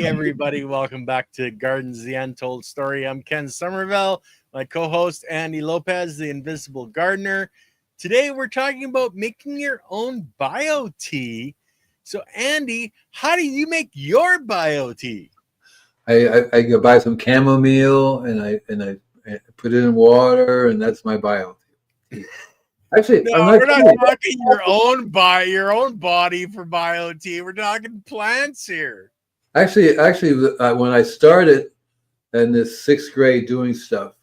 Hey everybody, welcome back to Gardens the Untold Story. I'm Ken Somerville, my co-host Andy Lopez, the Invisible Gardener. Today we're talking about making your own bio tea. So Andy, how do you make your bio tea? I go buy some chamomile and I put it in water, and that's my bio tea. Actually, I'm No, not we're not kidding. talking your own body for bio tea. We're talking plants here. When I started in this sixth grade doing stuff,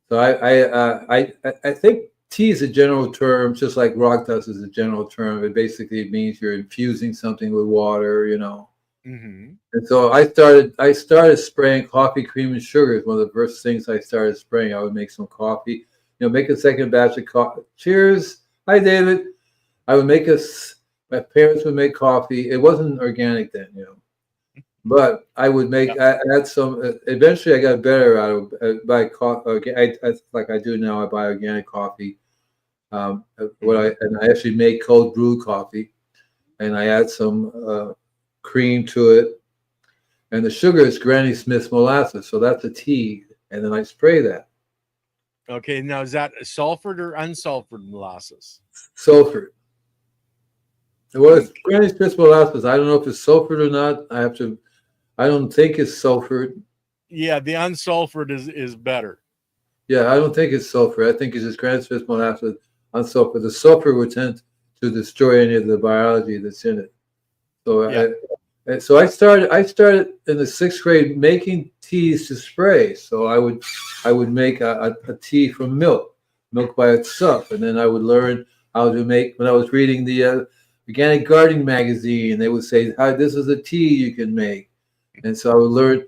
so I think tea is a general term, just like rock dust is a general term. It basically means you're infusing something with water, Mm-hmm. And so I started spraying coffee, cream, and sugar. Is one of the first things I started spraying. I would make some coffee, make a second batch of coffee. Cheers. Hi, David. I would make us. My parents would make coffee. It wasn't organic then. But I would make. I had some. Eventually, I got better at it. Buy coffee. Like I do now. I buy organic coffee. I actually make cold brew coffee, and I add some cream to it, and the sugar is Granny Smith's molasses. So that's a tea, and then I spray that. Okay, now is that sulfured or unsulfured molasses? Sulfur. Well, it's Granny Smith's molasses. I don't know if it's sulfured or not. I don't think it's sulfured. Yeah, the unsulfured is better. Yeah, I don't think it's sulfur. I think it's just Granny Smith's molasses unsulfured. The sulfur would tend to destroy any of the biology that's in it. So I started in the sixth grade making teas to spray. So I would make a tea from milk by itself, and then I would learn how to make. When I was reading the organic gardening magazine, they would say, "Hi, this is a tea you can make," and so I would learn.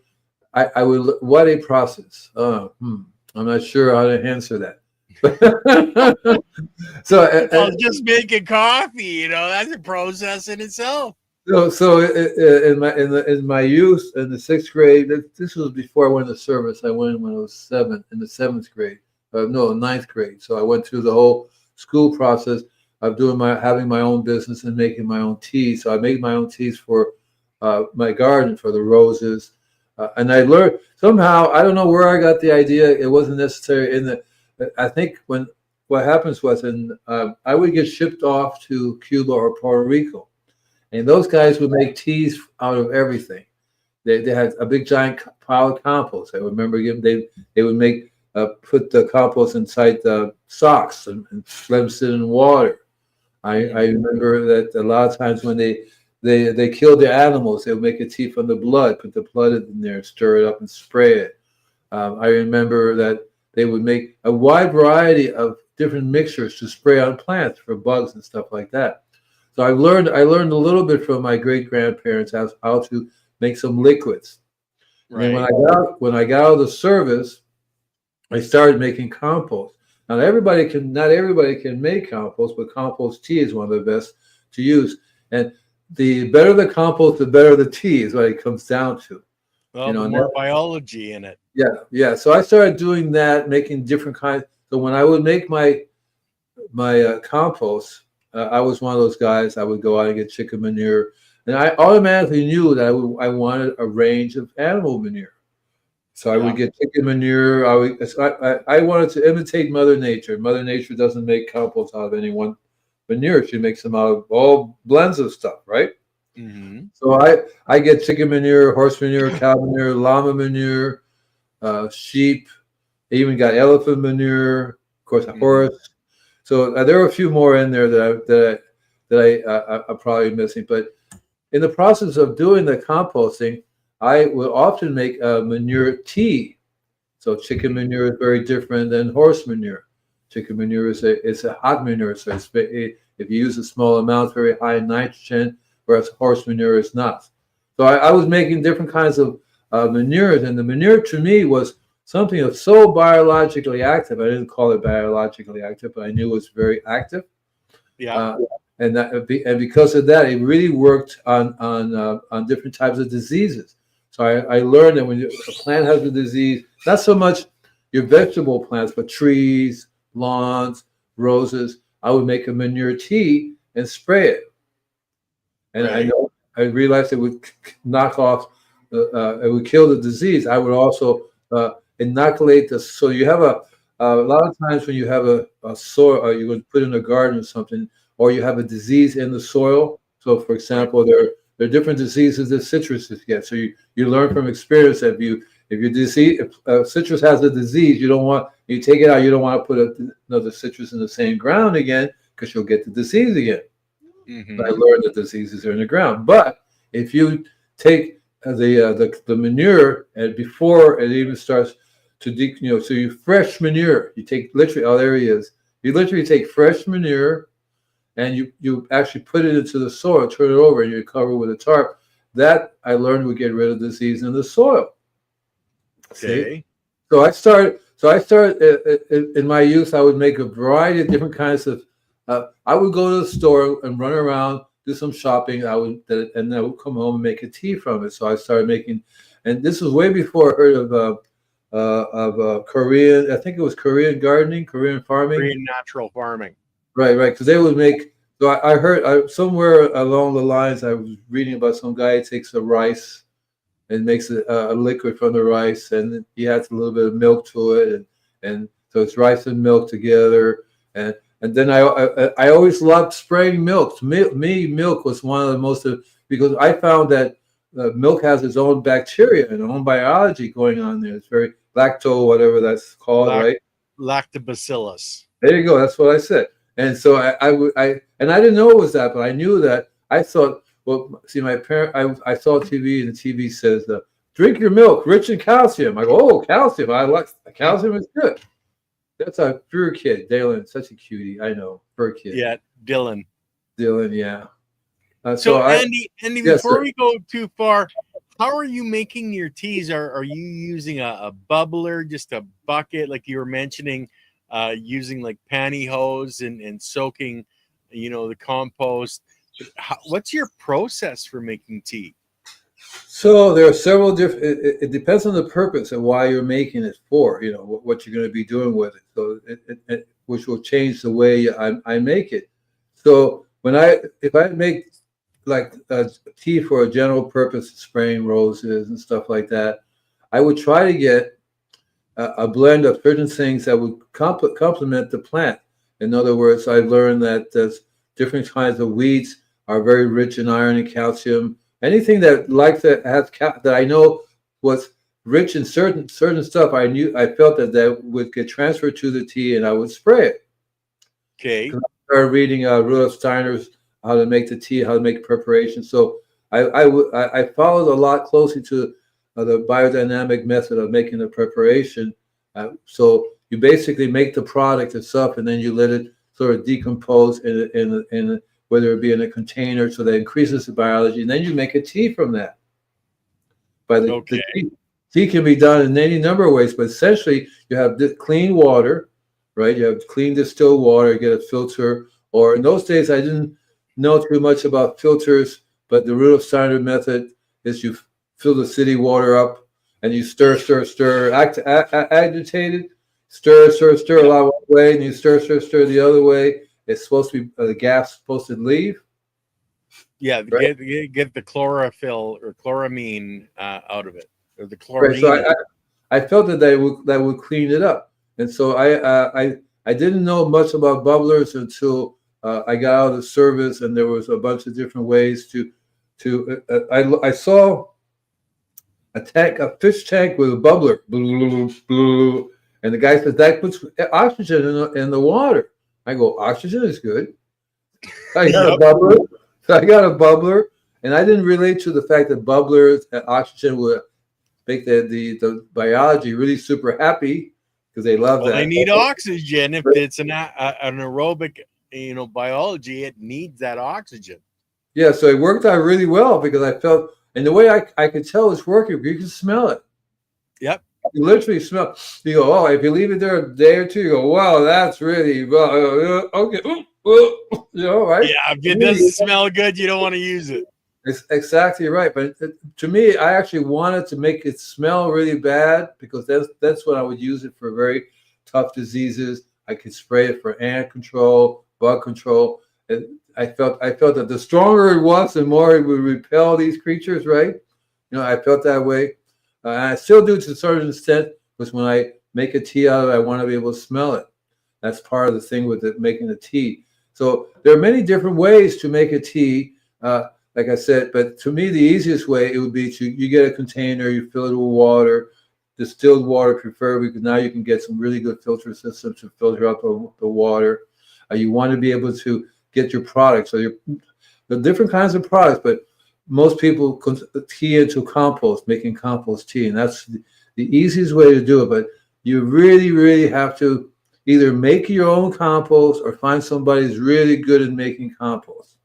What a process. I'm not sure how to answer that. Well, just making coffee, that's a process in itself. So in my youth, in the sixth grade, this was before I went to service. I went when I was in the seventh grade. Ninth grade. So I went through the whole school process of having my own business and making my own teas. So I made my own teas for my garden, for the roses, and I learned somehow. I don't know where I got the idea. It wasn't necessary I think what happens was I would get shipped off to Cuba or Puerto Rico. And those guys would make teas out of everything. They had a big giant pile of compost. I remember they would make put the compost inside the socks and let them sit in water. I remember that a lot of times when they killed their animals, they would make a tea from the blood, put the blood in there, stir it up, and spray it. I remember that they would make a wide variety of different mixtures to spray on plants for bugs and stuff like that. So I learned a little bit from my great grandparents how to make some liquids. Right. And then when I got out of the service, I started making compost. Now not everybody can make compost, but compost tea is one of the best to use. And the better the compost, the better the tea is what it comes down to. Well, more biology in it. Yeah. So I started doing that, making different kinds. So when I would make my compost. I was one of those guys. I would go out and get chicken manure, and I automatically knew that I wanted a range of animal manure. So I would get chicken manure. I wanted to imitate Mother Nature. Mother Nature doesn't make compost out of any one manure. She makes them out of all blends of stuff, right? Mm-hmm. So I get chicken manure, horse manure, cow manure, llama manure, sheep. I even got elephant manure, of course, a horse. So there were a few more in there that I'm probably missing. But in the process of doing the composting, I will often make a manure tea. So chicken manure is very different than horse manure. Chicken manure is a hot manure, so if you use a small amount, very high in nitrogen, whereas horse manure is not. So I was making different kinds of manures, and the manure to me was something that's so biologically active. I didn't call it biologically active, but I knew it was very active. Yeah. And because of that, it really worked on different types of diseases. So I learned that when a plant has a disease, not so much your vegetable plants, but trees, lawns, roses, I would make a manure tea and spray it. And I realized it would knock off it would kill the disease. I would also inoculate the. So you have a lot of times when you have a soil, you would put in a garden or something, or you have a disease in the soil. So, for example, there are different diseases that citruses get. So you learn from experience that if your disease, if citrus has a disease, you take it out. You don't want to put another citrus in the same ground again because you'll get the disease again. Mm-hmm. I learned that diseases are in the ground. But if you take the manure and before it even starts to so you fresh manure, you take literally, oh, there he is. You literally take fresh manure and you actually put it into the soil, turn it over, and you cover it with a tarp. That I learned would get rid of disease in the soil. Okay. See? So I started in my youth. I would make a variety of different kinds of. I would go to the store and run around, do some shopping. And then I would come home and make a tea from it. So I started making, and this was way before I heard of Korean. I think it was Korean gardening, Korean farming, Korean natural farming. Right. Because they would make. So I heard somewhere along the lines. I was reading about some guy takes the rice and makes a liquid from the rice, and he adds a little bit of milk to it, and so it's rice and milk together, and then I always loved spraying milk. Milk was one of the most because I found that milk has its own bacteria and own biology going on there. It's very lacto, whatever that's called, right? Lactobacillus. There you go. That's what I said. And so I didn't know it was that, but I knew that. I thought. Well, see, my parent, I saw TV, and the TV says, drink your milk, rich in calcium. I go, oh, calcium. I like calcium is good. That's a pure kid. Dalen, such a cutie. I know, pure kid. Yeah, Dylan, yeah. So Andy, yes, before sir. we go too far, how are you making your teas? Are you using a bubbler, just a bucket, like you were mentioning, using like pantyhose and soaking, the compost? What's your process for making tea? So there are several different. It depends on the purpose and why you're making it for. What you're going to be doing with it. So which will change the way I make it. So if I make like tea for a general purpose, spraying roses and stuff like that, I would try to get a blend of certain things that would complement the plant. In other words, I learned that there's different kinds of weeds are very rich in iron and calcium. Anything that that I know was rich in certain stuff, I felt that would get transferred to the tea, and I would spray it. Okay. I started reading Rudolf Steiner's how to make the tea, how to make preparation. So I followed a lot closely to the biodynamic method of making the preparation. So you basically make the product itself, and then you let it sort of decompose in whether it be in a container, so that increases the biology, and then you make a tea from that. The tea can be done in any number of ways, but essentially you have clean water, right? You have clean distilled water, you get a filter, or in those days I didn't know too much about filters, but the Rudolf Steiner method is you fill the city water up and you stir, agitated, stir a lot one way, and you stir the other way. It's supposed to be the gas supposed to leave. Yeah, right? get the chlorophyll or chloramine out of it, or the chlorine. Right, so I felt that would clean it up, and so I didn't know much about bubblers until I got out of the service, and there was a bunch of different ways I saw a fish tank with a bubbler, and the guy says that puts oxygen in the water. I go, oxygen is good. I got a bubbler. So I got a bubbler, and I didn't relate to the fact that bubblers and oxygen would make the biology really super happy because they love that. They need oxygen. If it's an aerobic, biology, it needs that oxygen. Yeah, so it worked out really well because I felt, and the way I could tell it's working, you can smell it. Yep. You literally smell. You go, oh, if you leave it there a day or two, you go, wow, that's really okay. Right? Yeah, if it doesn't smell good, you don't want to use it. It's exactly right. But to me, I actually wanted to make it smell really bad because that's when I would use it for very tough diseases. I could spray it for ant control, bug control. And I felt that the stronger it was, the more it would repel these creatures, right? I felt that way. And I still do to a certain extent, because when I make a tea out of it, I want to be able to smell it. That's part of the thing with it, making a tea. So there are many different ways to make a tea, like I said. But to me, the easiest way it would be to you get a container, you fill it with water, distilled water preferably, because now you can get some really good filter systems to filter out the water. You want to be able to get your products. So the different kinds of products, but most people tea into compost, making compost tea, and that's the easiest way to do it. But you really, really have to either make your own compost or find somebody who's really good at making compost.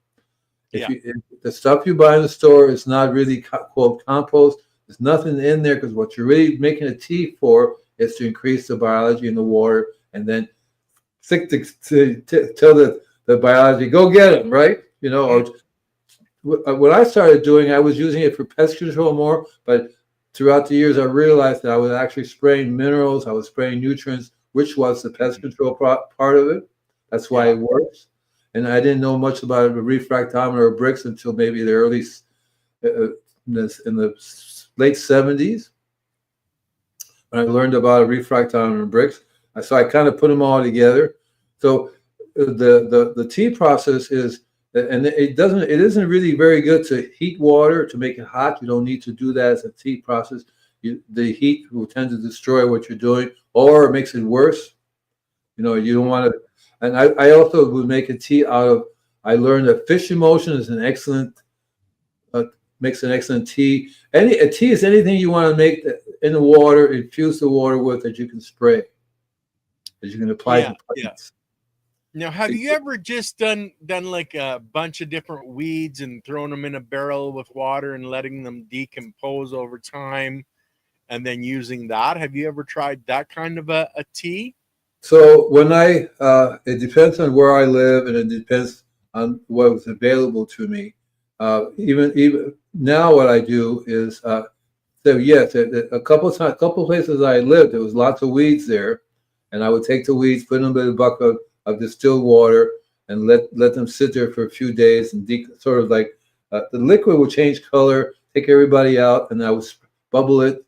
If the stuff you buy in the store is not really quote compost, there's nothing in there, because what you're really making a tea for is to increase the biology in the water, and then tell the biology, go get them, right? Or what I started doing, I was using it for pest control more, but throughout the years, I realized that I was actually spraying minerals, I was spraying nutrients, which was the pest control part of it. That's why it works. And I didn't know much about a refractometer or bricks until maybe the early, in the late 70s, when I learned about a refractometer and bricks. So I kind of put them all together. So the tea process is, and it isn't really very good to heat water to make it hot. You don't need to do that as a tea process. The heat will tend to destroy what you're doing, or it makes it worse. You don't want to. And I also would make a tea out of. I learned that fish emulsion is an excellent, makes an excellent tea. A tea is anything you want to make in the water, infuse the water with, that you can spray, that you can apply to plants. Now, have you ever just done like a bunch of different weeds and thrown them in a barrel with water and letting them decompose over time, and then using that? Have you ever tried that kind of a tea? So when it depends on where I live, and it depends on what was available to me. Even now, what I do is, so yes, a couple places I lived, there was lots of weeds there, and I would take the weeds, put them in a bucket of distilled water, and let them sit there for a few days, and sort of like the liquid will change color, take everybody out, and I would bubble it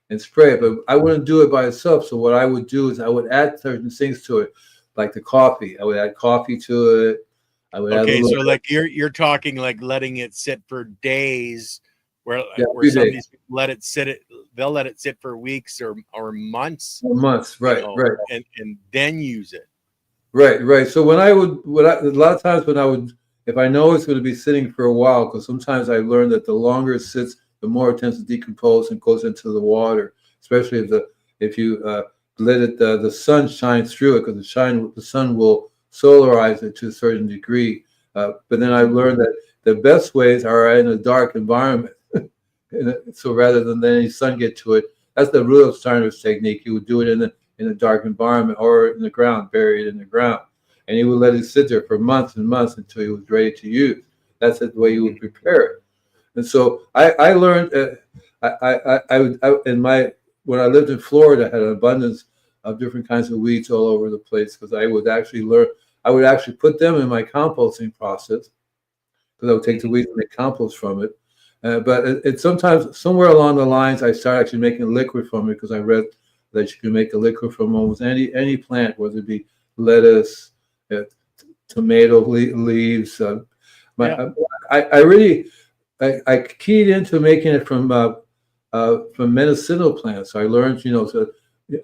and spray it. But I wouldn't do it by itself. So what I would do is I would add certain things to it, like the coffee. I would add coffee to it. I would add so like you're talking like letting it sit for days, where some of these people they'll let it sit for weeks or months. Months, right, right, and then use it. Right. So a lot of times if I know it's going to be sitting for a while, because sometimes I learned that the longer it sits, the more it tends to decompose and goes into the water, especially if you let it, the sun shines through it, because the sun will solarize it to a certain degree. But then I learned that the best ways are in a dark environment. So rather than letting any sun get to it, that's the real Steiner's technique. He would do it in a dark environment, or in the ground, buried in the ground, and he would let it sit there for months and months until he was ready to use. That's the way he would prepare it. And so I learned. When I lived in Florida, I had an abundance of different kinds of weeds all over the place, because I would actually put them in my composting process, because I would take the weeds and make compost from it. But it sometimes, somewhere along the lines, I started actually making liquid from it, because I read that you can make a liquid from almost any plant, whether it be lettuce, tomato leaves. I keyed into making it from medicinal plants. I learned, so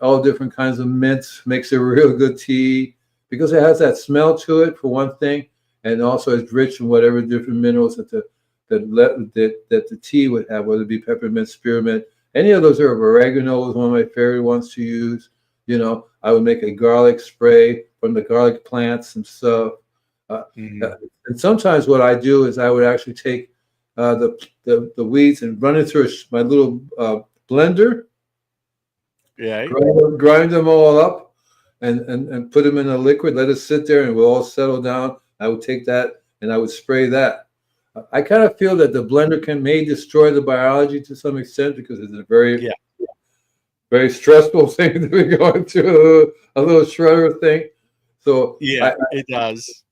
all different kinds of mints makes a real good tea, because it has that smell to it, for one thing, and also it's rich in whatever different minerals that the tea would have, whether it be peppermint, spearmint, any of those herbs. Oregano was one of my favorite ones to use. I would make a garlic spray from the garlic plants and stuff. And sometimes what I do is I would actually take the weeds and run it through my little blender. Yeah. Grind them all up and put them in a liquid. Let it sit there, and it will all settle down. I would take that and I would spray that. I kind of feel that the blender may destroy the biology to some extent, because it's a very stressful thing to be going through a little shredder thing. So it does.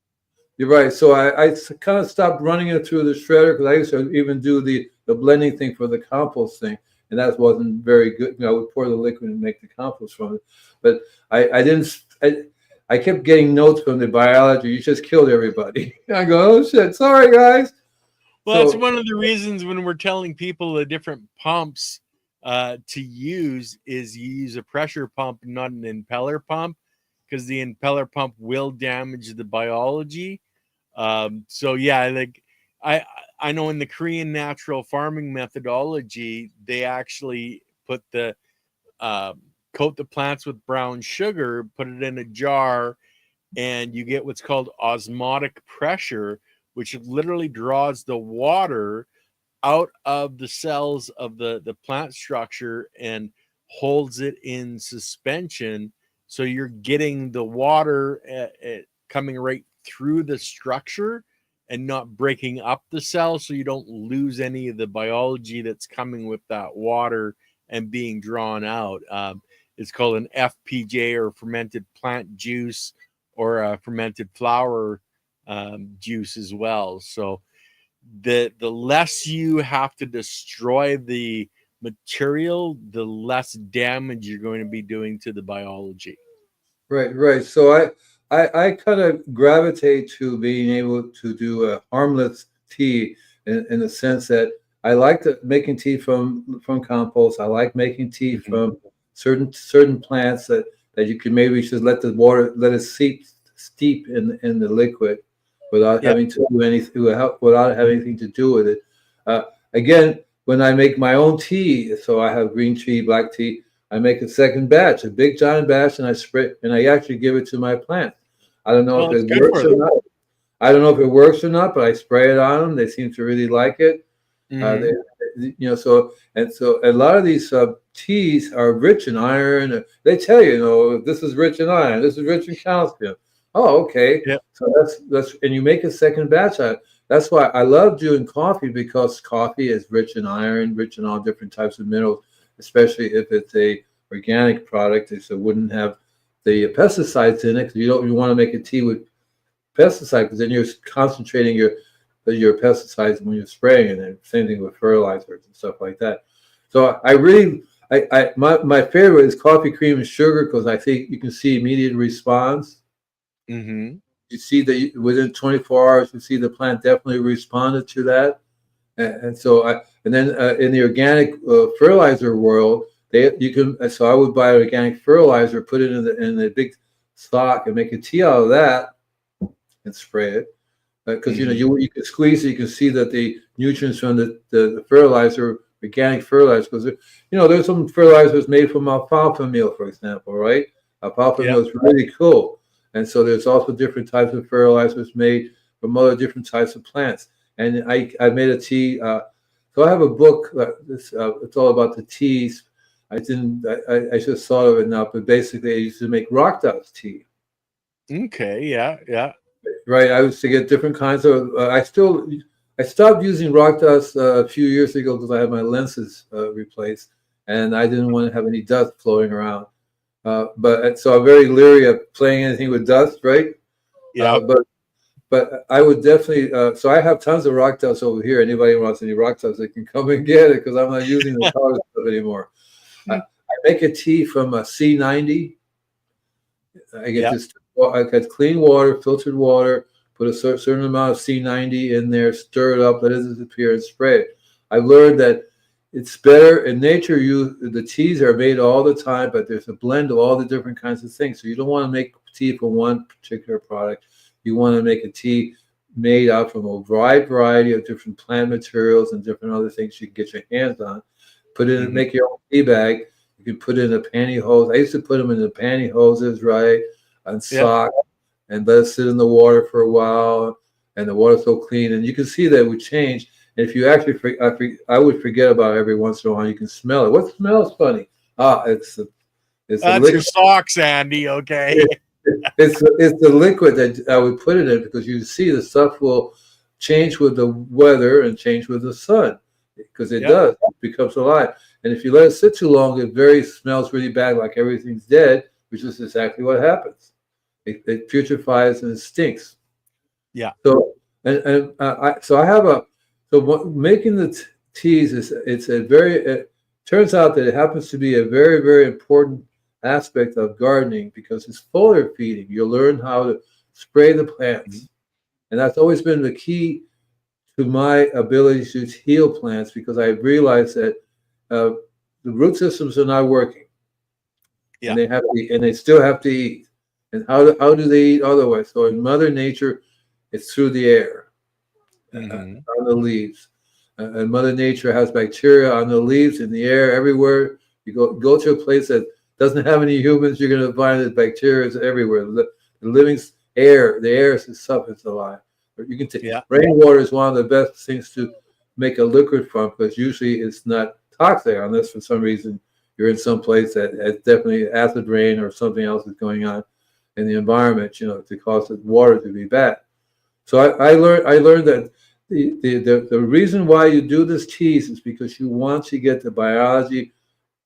You're right. So I kind of stopped running it through the shredder, because I used to even do the the blending thing for the compost thing, and that wasn't very good. I would pour the liquid and make the compost from it, but I didn't. I kept getting notes from the biology. You just killed everybody. I go, oh shit, sorry guys. Well, that's one of the reasons when we're telling people the different pumps to use is you use a pressure pump, not an impeller pump, because the impeller pump will damage the biology. So yeah, like I know in the Korean natural farming methodology, they actually put the coat the plants with brown sugar, put it in a jar, and you get what's called osmotic pressure, which literally draws the water out of the cells of the plant structure and holds it in suspension. So you're getting the water coming right through the structure and not breaking up the cell, so you don't lose any of the biology that's coming with that water and being drawn out. It's called an FPJ, or fermented plant juice, or a fermented flower juice as well. So the less you have to destroy the material, the less damage you're going to be doing to the biology. Right. So I kind of gravitate to being able to do a harmless tea in the sense that I like making tea from compost. I like making tea from certain plants that you can maybe just let it steep in the liquid without having to do anything, without having anything to do with it. Again, when I make my own tea, so I have green tea, black tea, I make a second batch, a big giant batch, and I spray, and I actually give it to my plant. I don't know if it works or not. I don't know if it works or not, but I spray it on them. They seem to really like it. So a lot of these teas are rich in iron. They tell you, this is rich in iron, this is rich in calcium. Oh, okay. Yep. So that's and you make a second batch. That's why I love doing coffee, because coffee is rich in iron, rich in all different types of minerals, especially if it's a organic product, so it wouldn't have the pesticides in it. Because you want to make a tea with pesticides, because then you're concentrating your pesticides when you're spraying, and same thing with fertilizers and stuff like that. So my favorite is coffee cream and sugar, because I think you can see immediate response. You see that within 24 hours, you see the plant definitely responded to that. And then in the organic fertilizer world, so I would buy organic fertilizer, put it in the big stock, and make a tea out of that and spray it. Because you can squeeze it, you can see that the nutrients from the fertilizer, organic fertilizer, because there's some fertilizers made from alfalfa meal, for example, right? Alfalfa meal is really cool. And so there's also different types of fertilizers made from other different types of plants. And I made a tea. So I have a book. It's all about the teas. I just thought of it now, but basically I used to make rock dust tea. Okay. Yeah. Right. I used to get different kinds of. I stopped using rock dust a few years ago because I had my lenses replaced, and I didn't want to have any dust floating around. So I'm very leery of playing anything with dust, right? Yeah. But I would definitely. So I have tons of rock dust over here. Anybody who wants any rock dust, they can come and get it, because I'm not using the powder stuff anymore. I make a tea from a C90. I get I get clean water, filtered water. Put a certain amount of C90 in there, stir it up, let it disappear, and spray it. I've learned that it's better in nature. The teas are made all the time, but there's a blend of all the different kinds of things. So you don't want to make tea for one particular product. You want to make a tea made out from a wide variety of different plant materials and different other things you can get your hands on. Put it in, make your own tea bag. You can put it in a pantyhose. I used to put them in the pantyhoses, right, and socks, and let it sit in the water for a while. And the water's so clean, and you can see that it would change. And if you actually, I would forget about it every once in a while. You can smell it. What smells funny? It's that's your socks, Andy. Okay. It's the liquid that I would put it in, because you see the stuff will change with the weather and change with the sun, because it does. It becomes alive. And if you let it sit too long, it smells really bad, like everything's dead, which is exactly what happens. It putrefies and it stinks. Yeah. So making teas is it turns out that it happens to be a very, very important aspect of gardening because it's foliar feeding. You learn how to spray the Mhm. plants. And that's always been the key to my ability to heal plants because I realized that uh, the root systems are not working, and Yeah. they still have to eat. And how do they eat otherwise? So in Mother Nature, it's through the air, Hmm. on the leaves. And Mother Nature has bacteria on the leaves, in the air, everywhere. You go to a place that doesn't have any humans, you're going to find that bacteria is everywhere. The living air, the air is stuff is alive. You can take Yeah. rainwater is one of the best things to make a liquid from because usually it's not toxic unless for some reason you're in some place that has definitely acid rain or something else is going on in the environment, to cause the water to be bad. So I learned that the reason why you do this tease is because you want to get the biology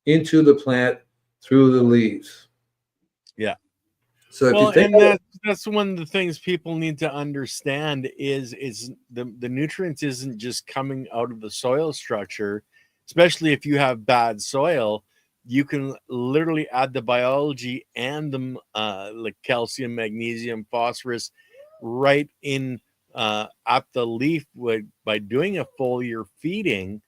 into the plant through the leaves. Yeah. So if you Well, think and that's one of the things people need to understand is the nutrients isn't just coming out of the soil structure, especially if you have bad soil. You can literally add the biology and the like calcium, magnesium, phosphorus right in at the leaf by doing a foliar feeding.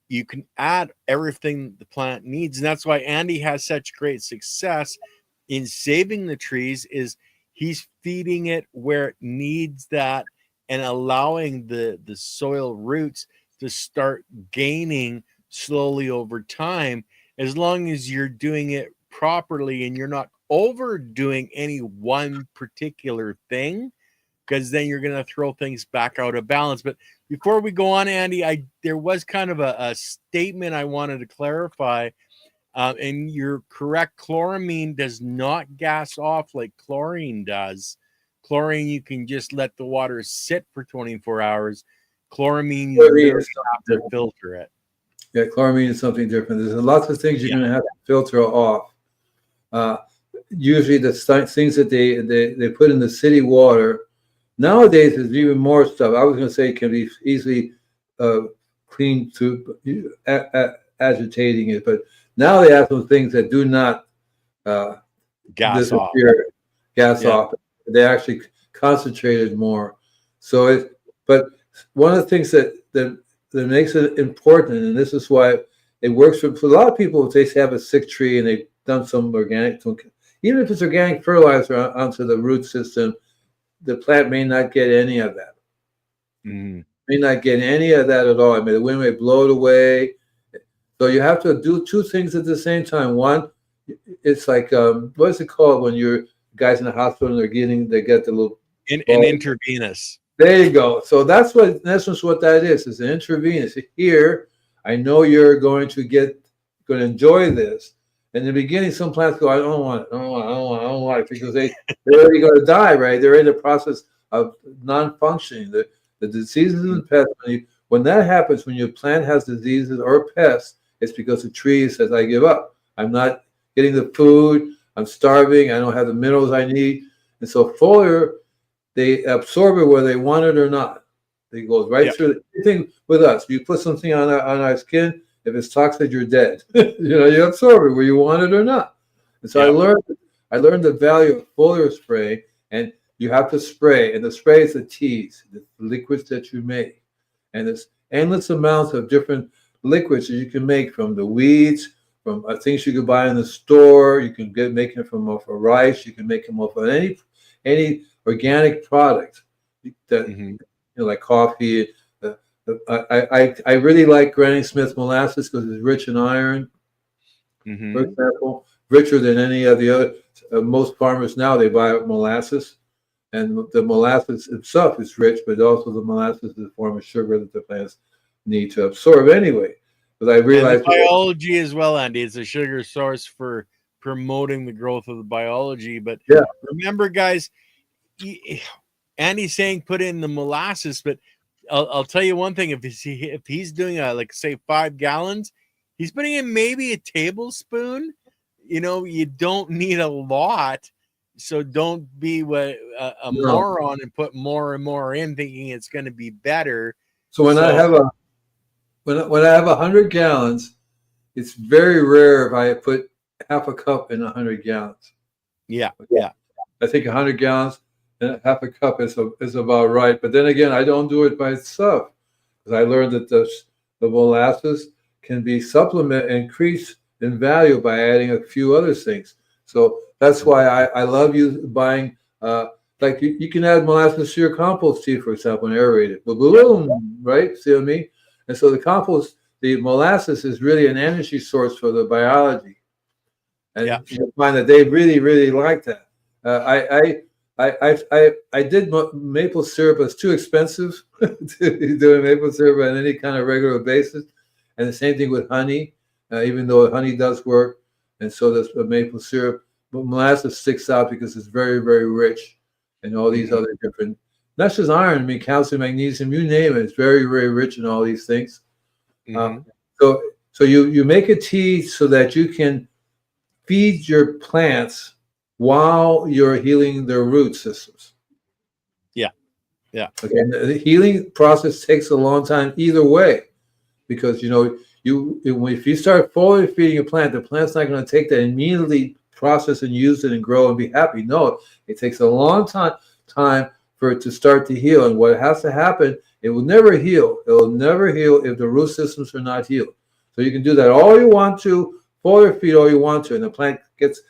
You can add everything the plant needs, and that's why Andy has such great success in saving the trees. Is he's feeding it where it needs that and allowing the soil roots to start gaining slowly over time, as long as you're doing it properly and you're not overdoing any one particular thing, because then you're going to throw things back out of balance. But before we go on, Andy, there was kind of a statement I wanted to clarify. And you're correct. Chloramine does not gas off like chlorine does. Chlorine, you can just let the water sit for 24 hours. Chloramine, you chloramine literally is something have to different. filter it. Yeah, chloramine is something different. There's lots of things you're Yeah. going to have to filter off. Uh, Usually, the things that they put in the city water nowadays there's even more stuff. I was going to say it can be easily uh, cleaned through agitating it, but now they have some things that do not uh, Gas off. disappear, gas Yeah. off. They actually concentrated more. So but one of the things that makes it important, and this is why it works for a lot of people, if they have a sick tree and they've done some organic, even if it's organic fertilizer onto the root system, the plant may not get any of that. Mm. May not get any of that at all. I mean, the wind may blow it away. So you have to do two things at the same time. One, it's like what is it called when you're guys in the hospital and they get the little An ball. intravenous. There you go. So that's what in essence what that is. It's an intravenous. Here, I know you're going to enjoy this. In the beginning, some plants go, I don't want it, I don't want it, I don't want it, I don't want it because they're already going to die, right? They're in the process of non-functioning. The diseases and pests, when that happens, when your plant has diseases or pests, it's because the tree says, I give up. I'm not getting the food, I'm starving, I don't have the minerals I need. And so foliar, they absorb it whether they want it or not. It goes right Yeah. through anything with us. You put something on our skin, if it's toxic, you're dead. You absorb it whether you want it or not. And so Yeah. I learned the value of foliar spray, and you have to spray, and the spray is the teas, the liquids that you make, and there's endless amounts of different liquids that you can make from the weeds, from things you can buy in the store. You can make it from off of rice. You can make them off of any organic product that Hmm. like coffee. I really like Granny Smith molasses because it's rich in iron, for Hmm. example, richer than any of the other. Most farmers now they buy molasses, and the molasses itself is rich, but also the molasses is a form of sugar that the plants need to absorb anyway. But I And the realized, biology as well, Andy. It's a sugar source for promoting the growth of the biology. But yeah, remember, guys, Andy's saying put in the molasses, but I'll tell you one thing: if he's doing like say 5 gallons, he's putting in maybe a tablespoon. You don't need a lot, so don't be a no. moron and put more and more in, thinking it's going to be better. So when I So have a when I have 100 gallons, it's very rare if I put half a cup in 100 gallons. Yeah, yeah. I think 100 gallons and half a cup is about right. But then again, I don't do it by itself because I learned that the molasses can be increased in value by adding a few other things. So that's why I love you buying. Like you can add molasses to your compost tea, for example, and aerate it. Boom, right? See what I mean? And so the molasses is really an energy source for the biology, Yeah. and you find that they really, really like that. I did maple syrup. It's too expensive to be doing maple syrup on any kind of regular basis, and the same thing with honey. Even though honey does work, and so does maple syrup, but molasses sticks out because it's very, very rich in all these other different. Not just iron, I mean calcium, magnesium, you name it. It's very, very rich in all these things. So you make a tea so that you can feed your plants while you're healing their root systems. Yeah. Yeah. Okay. And the healing process takes a long time either way, because if you start foliar feeding a plant, the plant's not going to take that immediately, process and use it and grow and be happy. No, it takes a long time for it to start to heal. And what has to happen, it will never heal. It will never heal if the root systems are not healed. So you can do that all you want to, foliar feed all you want to, and the plant gets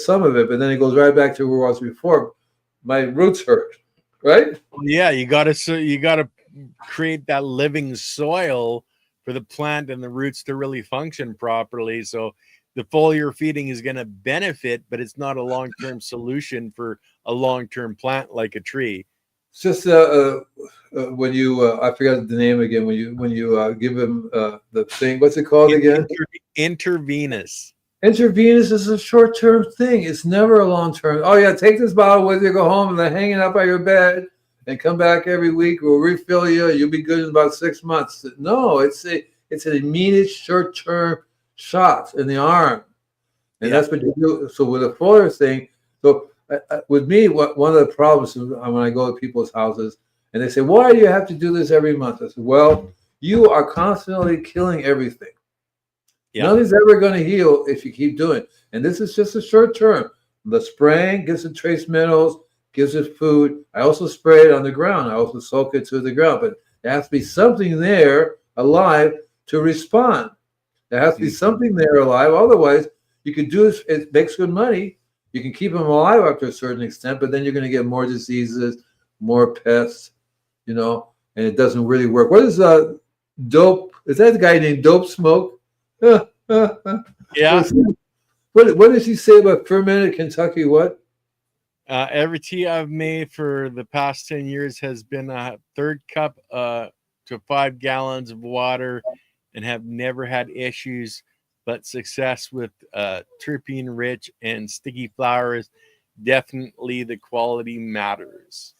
some of it, but then it goes right back to where it was before. My roots hurt, right? Yeah, you gotta create that living soil for the plant and the roots to really function properly. So the foliar feeding is going to benefit, but it's not a long-term solution for a long-term plant like a tree. It's just when you I forgot the name again. When you give them the thing, what's it called again? Intravenous. Intravenous is a short-term thing. It's never a long-term. Oh yeah, take this bottle with you, go home, and then hang it up by your bed, and come back every week. We'll refill you. You'll be good in about 6 months. No, it's an immediate short-term shot in the arm, and that's what you do. So with a foliar thing, with me, one of the problems when I go to people's houses and they say, "Why do you have to do this every month?" I said, "Well, you are constantly killing everything. Nothing's ever going to heal if you keep doing it. And this is just a short term. The spraying gives it trace minerals, gives it food. I also spray it on the ground. I also soak it to the ground. But there has to be something there alive to respond. There has to be something there alive. Otherwise, you could do this. It makes good money. You can keep them alive up to a certain extent, but then you're going to get more diseases, more pests, and it doesn't really work. What is dope? Is that the guy named Dope Smoke? Yeah. What does he say about fermented Kentucky? What? Every tea I've made for the past 10 years has been a third cup to 5 gallons of water, and have never had issues, but success with terpene rich and sticky flowers. Definitely the quality matters.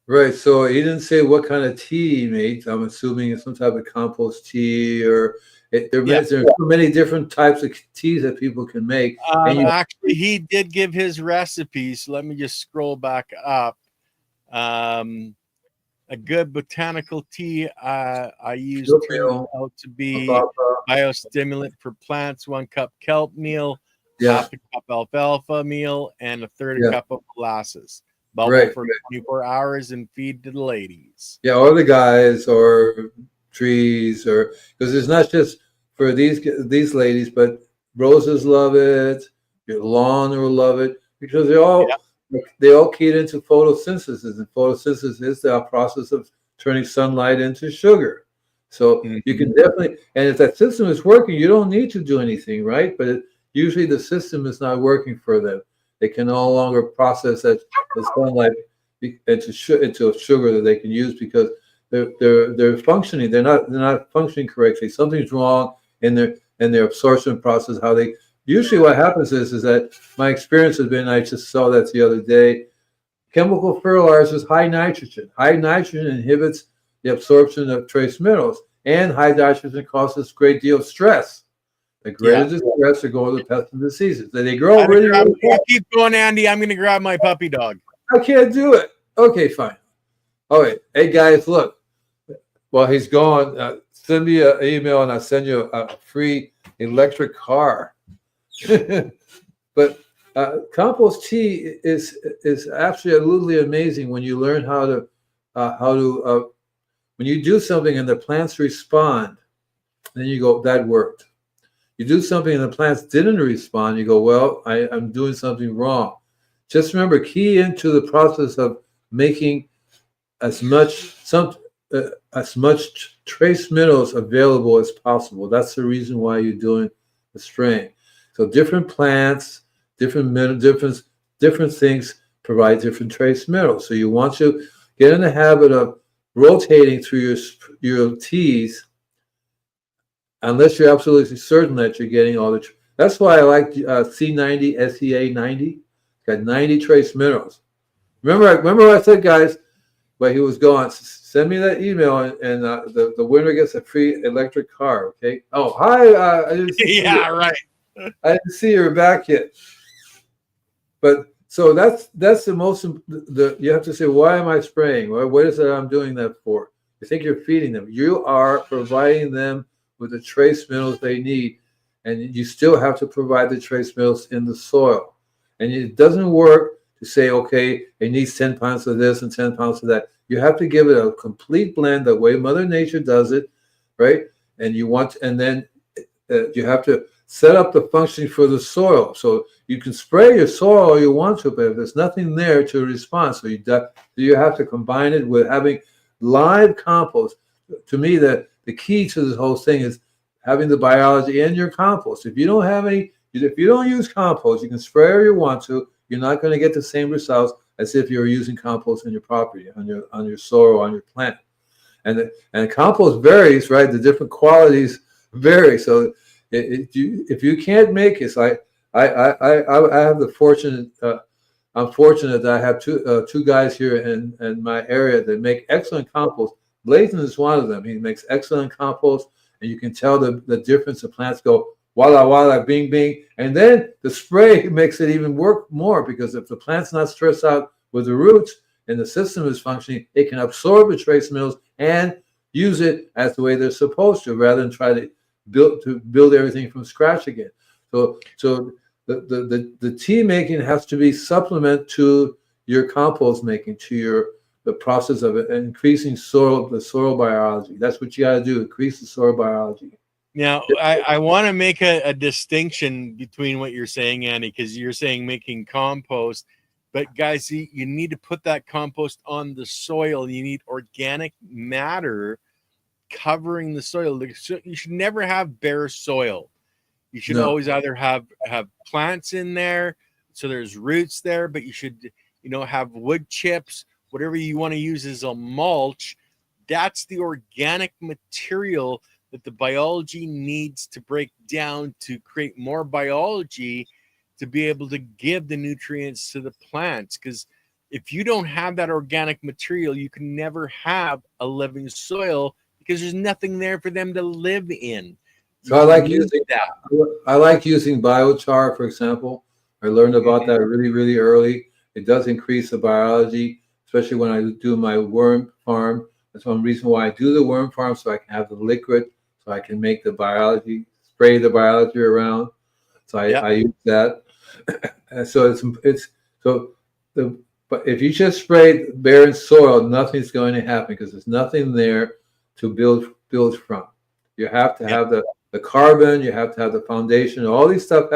Right. So he didn't say what kind of tea he made. I'm assuming it's some type of compost tea, or there's so many different types of teas that people can make. Actually, he did give his recipes. Let me just scroll back up. A good botanical tea I use out to be biostimulant for plants: 1 cup kelp meal, half a cup alfalfa meal, and a third a cup of molasses. Bubble for 24 hours and feed to the ladies. Yeah, or the guys, or trees, or because it's not just for these ladies, but roses love it. Your lawn will love it, because they all keyed into photosynthesis, and photosynthesis is the process of turning sunlight into sugar. So you can definitely, and if that system is working, you don't need to do anything, right? But usually the system is not working for them. They can no longer process the sunlight into sugar that they can use, because they're functioning. They're not functioning correctly. Something's wrong in their absorption process. Usually what happens is that my experience has been, I just saw that the other day, chemical fertilizers, high nitrogen. High nitrogen inhibits the absorption of trace minerals, and high nitrogen causes a great deal of stress. The greater the stress, the greater the pests and diseases. They grow really fast. Keep going, Andy. I'm going to grab my puppy dog. I can't do it. Okay, fine. All right. Hey, guys, look. Well, he's gone. send me an email and I'll send you a free electric car. But compost tea is absolutely amazing when you learn how to when you do something and the plants respond, then you go, that worked. You do something and the plants didn't respond, you go, well, I'm doing something wrong. Just remember, key into the process of making as much trace minerals available as possible. That's the reason why you're doing the spraying. So different plants, different things provide different trace minerals. So you want to get in the habit of rotating through your teas, unless you're absolutely certain that you're getting all the. That's why I like C90 SEA 90. It's got 90 trace minerals. Remember what I said, guys. But he was gone. Send me that email, and the winner gets a free electric car. Okay. Oh, hi. I didn't see Yeah, right. I didn't see her back yet. But so that's the most. You have to say, why am I spraying? What is it I'm doing that for? You think you're feeding them? You are providing them with the trace minerals they need, and you still have to provide the trace minerals in the soil. And it doesn't work to say, okay, it needs 10 pounds of this and 10 pounds of that. You have to give it a complete blend the way Mother Nature does it, right? And then you have to set up the functioning for the soil. So you can spray your soil all you want to, but if there's nothing there to respond, so you have to combine it with having live compost. To me, the key to this whole thing is having the biology in your compost. If you don't use compost, you can spray all you want to. You're not going to get the same results as if you're using compost on your property, on your soil, on your plant. And compost varies, right? The different qualities vary. So if you can't make it, like I have the fortunate. I'm fortunate that I have two guys here in my area that make excellent compost. Blazon is one of them. He makes excellent compost, and you can tell the difference. The plants go walla walla, bing bing, and then the spray makes it even work more, because if the plant's not stressed out with the roots and the system is functioning, it can absorb the trace minerals and use it as the way they're supposed to, rather than try to build everything from scratch again. So the tea making has to be supplement to your compost making, to the process of increasing the soil biology. That's what you got to do, increase the soil biology. Now, I want to make a distinction between what you're saying, Andy, because you're saying making compost, but guys, you need to put that compost on the soil. You need organic matter covering the soil. You should never have bare soil. You should always either have plants in there, so there's roots there, but you should have wood chips, whatever you want to use as a mulch. That's the organic material that the biology needs to break down to create more biology to be able to give the nutrients to the plants. Because if you don't have that organic material, you can never have a living soil, because there's nothing there for them to live in. So I like using biochar, for example. I learned about that really, really early. It does increase the biology, especially when I do my worm farm. That's one reason why I do the worm farm, so I can have the liquid, so I can make the biology, spray the biology around. So I use that. But if you just spray barren soil, nothing's going to happen, because there's nothing there to build from. You have to have the carbon, you have to have the foundation, all these stuff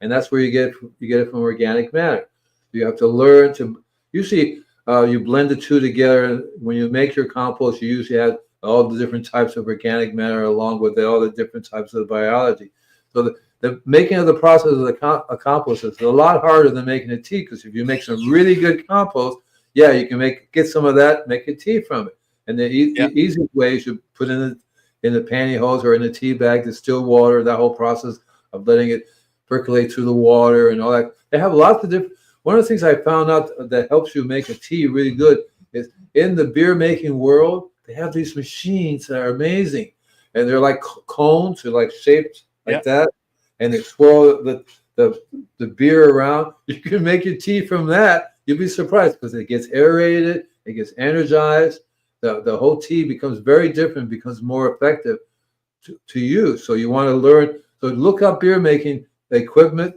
and that's where you get it from organic matter. You have to learn to, usually you blend the two together. When you make your compost, you usually have all the different types of organic matter along with all the different types of biology. So the making of the process of the compost is a lot harder than making a tea, because if you make some really good compost, you can get some of that, make a tea from it. And the easiest way is you put in the pantyhose or in the tea bag, distilled water, that whole process of letting it percolate through the water and all that. They have lots of different. One of the things I found out that helps you make a tea really good is, in the beer making world, they have these machines that are amazing, and they're like cones, they're like shaped like that, and they swirl the beer around. You can make your tea from that. You'll be surprised, because it gets aerated, it gets energized. The whole tea becomes very different, becomes more effective to use. So you want to learn. So look up beer making equipment,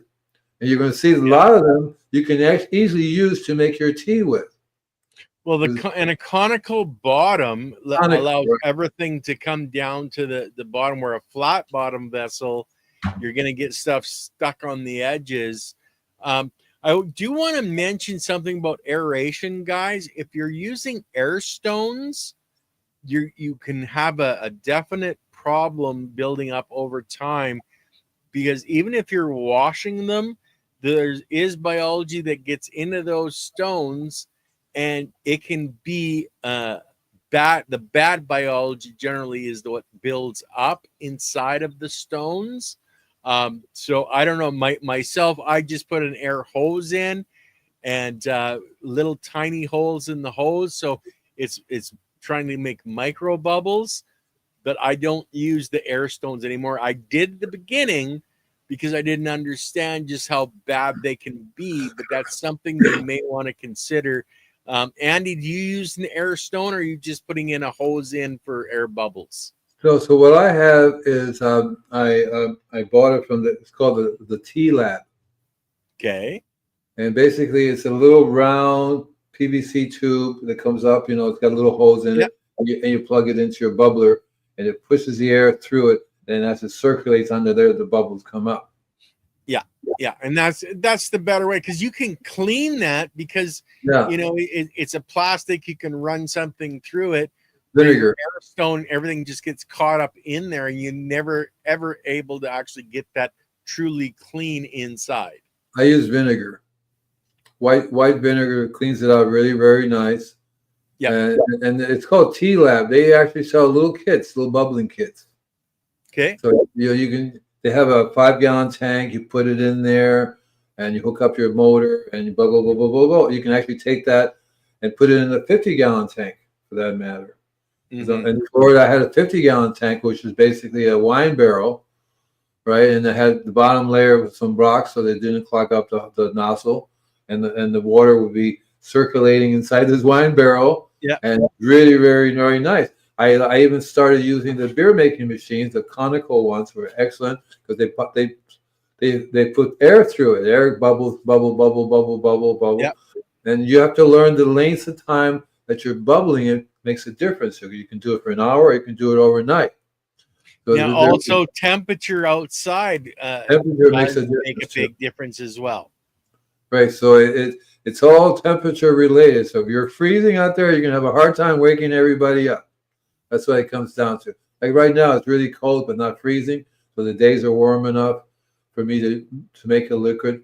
and you're going to see a lot of them you can easily use to make your tea with. Well, and a conical bottom allows right. everything to come down to the bottom, where a flat bottom vessel, you're going to get stuff stuck on the edges. I do want to mention something about aeration, guys. If you're using air stones, you can have a definite problem building up over time, because even if you're washing them, there is biology that gets into those stones, and it can be bad. The bad biology generally is what builds up inside of the stones. So I don't know. Myself, I just put an air hose in, and little tiny holes in the hose, so it's trying to make micro bubbles. But I don't use the air stones anymore. I did at the beginning because I didn't understand just how bad they can be, but that's something you may want to consider. Andy, do you use an air stone, or are you just putting in a hose in for air bubbles? So what I have is I bought it from it's called the Tea Lab. Okay. And basically it's a little round PVC tube that comes up. It's got a little hose in it, and you plug it into your bubbler, and it pushes the air through it. And as it circulates under there, the bubbles come up. Yeah, and that's the better way, because you can clean that, because it's a plastic. You can run something through it. Vinegar, air stone, everything just gets caught up in there, and you never ever able to actually get that truly clean inside. I use vinegar. White vinegar cleans it out really, very nice. Yeah, and it's called Tea Lab. They actually sell little kits, little bubbling kits. Okay. So you can. They have a 5-gallon tank. You put it in there, and you hook up your motor, and you bubble, bubble, bubble. You can actually take that and put it in a 50-gallon tank, for that matter. Mm-hmm. So in Florida, I had a 50-gallon tank, which is basically a wine barrel, right? And it had the bottom layer with some rocks, so they didn't clog up the nozzle, and the water would be circulating inside this wine barrel. Yeah, and really, very, very nice. I even started using the beer making machines. The conical ones were excellent because they put air through it. Air bubbles, bubble, bubble, bubble, bubble, bubble. Yeah. And you have to learn the length of time that you're bubbling it makes a difference. So you can do it for an hour, or you can do it overnight. So now, also temperature outside temperature makes a big difference as well. Right. So it's all temperature related. So if you're freezing out there, you're gonna have a hard time waking everybody up. That's what it comes down to. Like right now, it's really cold, but not freezing. So the days are warm enough for me to make a liquid.